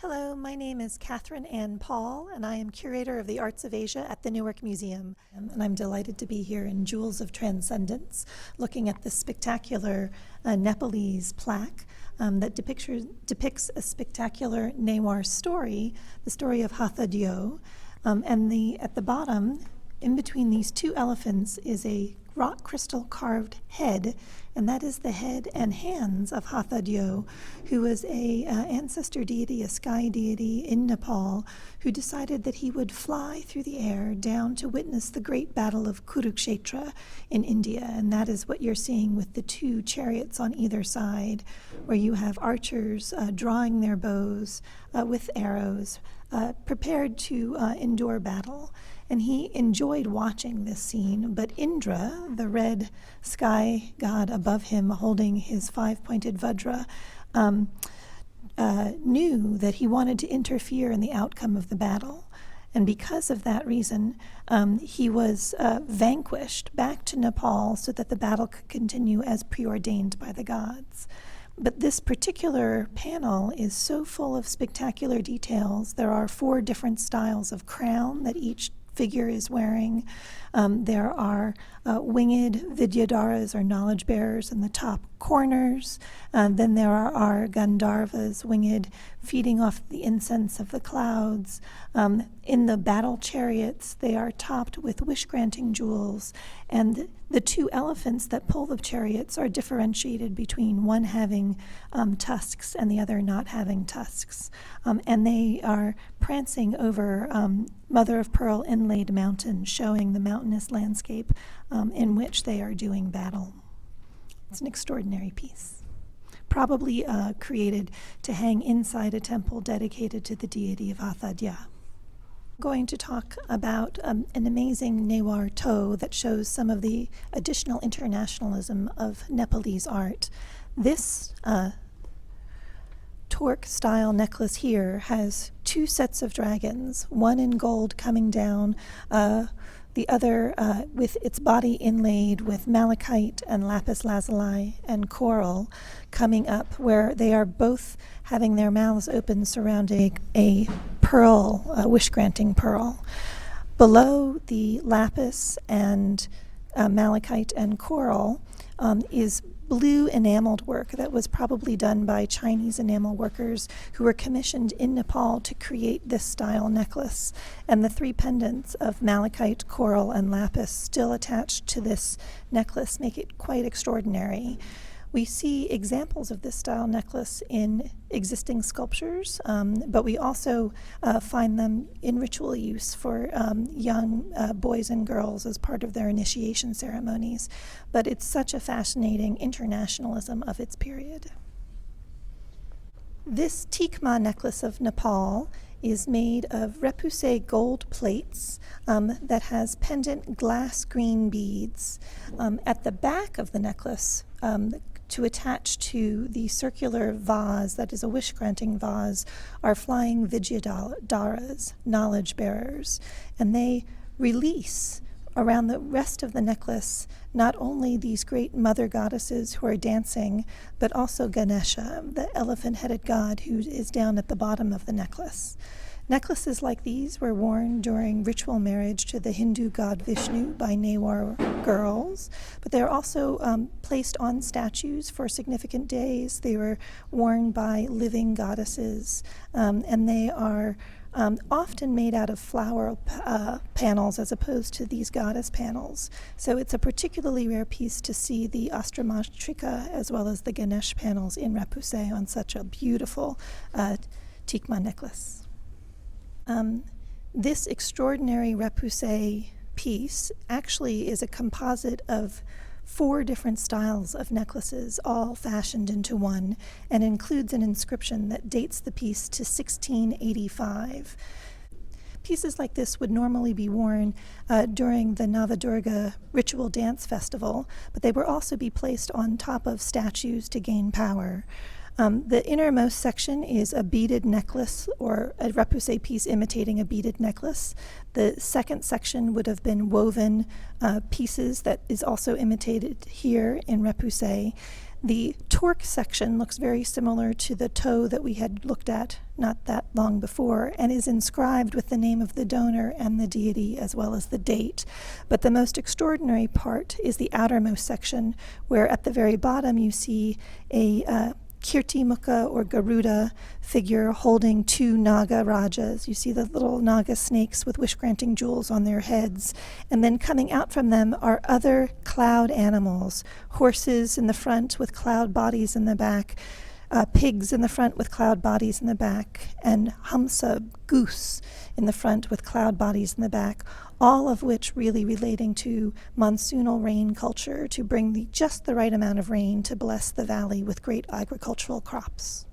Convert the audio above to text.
Hello, my name is Katherine Anne Paul, and I am Curator of the Arts of Asia at the Newark Museum. And I'm delighted to be here in Jewels of Transcendence, looking at this spectacular Nepalese plaque that depicts a spectacular Newar story, the story of Hatha Dya. At the bottom, in between these two elephants, is a rock crystal carved head, and that is the head and hands of Hatha Dya, who was a ancestor deity, a sky deity in Nepal, who decided that he would fly through the air down to witness the great battle of Kurukshetra in India. And that is what you're seeing with the two chariots on either side, where you have archers drawing their bows with arrows, prepared to endure battle. And he enjoyed watching this scene, but Indra, the red sky god above him holding his five-pointed Vajra, knew that he wanted to interfere in the outcome of the battle. And because of that reason, he was vanquished back to Nepal so that the battle could continue as preordained by the gods. But this particular panel is so full of spectacular details. There are 4 different styles of crown that each figure is wearing. There are winged Vidyadharas, or knowledge bearers, in the top corners. Then there are Gandharvas, winged, feeding off the incense of the clouds. In the battle chariots, they are topped with wish-granting jewels. And the 2 elephants that pull the chariots are differentiated between one having tusks and the other not having tusks. And they are prancing over mother-of-pearl inlaid mountains, showing the mountainous landscape in which they are doing battle. It's an extraordinary piece, probably created to hang inside a temple dedicated to the deity of Hatha Dya. I'm going to talk about an amazing Newar Toh that shows some of the additional internationalism of Nepalese art. This torque-style necklace here has 2 sets of dragons, one in gold coming down, the other with its body inlaid with malachite and lapis lazuli and coral coming up, where they are both having their mouths open surrounding a pearl, a wish-granting pearl. Below the lapis and malachite and coral is blue enameled work that was probably done by Chinese enamel workers who were commissioned in Nepal to create this style necklace. And the 3 pendants of malachite, coral, and lapis still attached to this necklace make it quite extraordinary. We see examples of this style necklace in existing sculptures, but we also find them in ritual use for young boys and girls as part of their initiation ceremonies. But it's such a fascinating internationalism of its period. This Tikma necklace of Nepal is made of repoussé gold plates that has pendant glass green beads. At the back of the necklace, to attach to the circular vase, that is a wish-granting vase, are flying Vidyadharas, knowledge bearers, and they release around the rest of the necklace not only these great mother goddesses who are dancing, but also Gaṇeśa, the elephant-headed god who is down at the bottom of the necklace. Necklaces like these were worn during ritual marriage to the Hindu god Vishnu by Newar girls, but they are also placed on statues for significant days. They were worn by living goddesses, and they are often made out of flower panels as opposed to these goddess panels. So it's a particularly rare piece to see the Astamatrika as well as the Ganesh panels in repoussé on such a beautiful Tikma necklace. This extraordinary repoussé piece actually is a composite of 4 different styles of necklaces, all fashioned into one, and includes an inscription that dates the piece to 1685. Pieces like this would normally be worn during the Navadurga ritual dance festival, but they would also be placed on top of statues to gain power. The innermost section is a beaded necklace, or a repoussé piece imitating a beaded necklace. The second section would have been woven pieces that is also imitated here in repoussé. The torque section looks very similar to the Toh that we had looked at not that long before, and is inscribed with the name of the donor and the deity as well as the date. But the most extraordinary part is the outermost section, where at the very bottom you see a Kirti Mukha or Garuda figure holding two Naga Rajas. You see the little Naga snakes with wish-granting jewels on their heads. And then coming out from them are other cloud animals, horses in the front with cloud bodies in the back, pigs in the front with cloud bodies in the back, and Hamsa, goose, in the front with cloud bodies in the back, all of which really relating to monsoonal rain culture, to bring just the right amount of rain to bless the valley with great agricultural crops.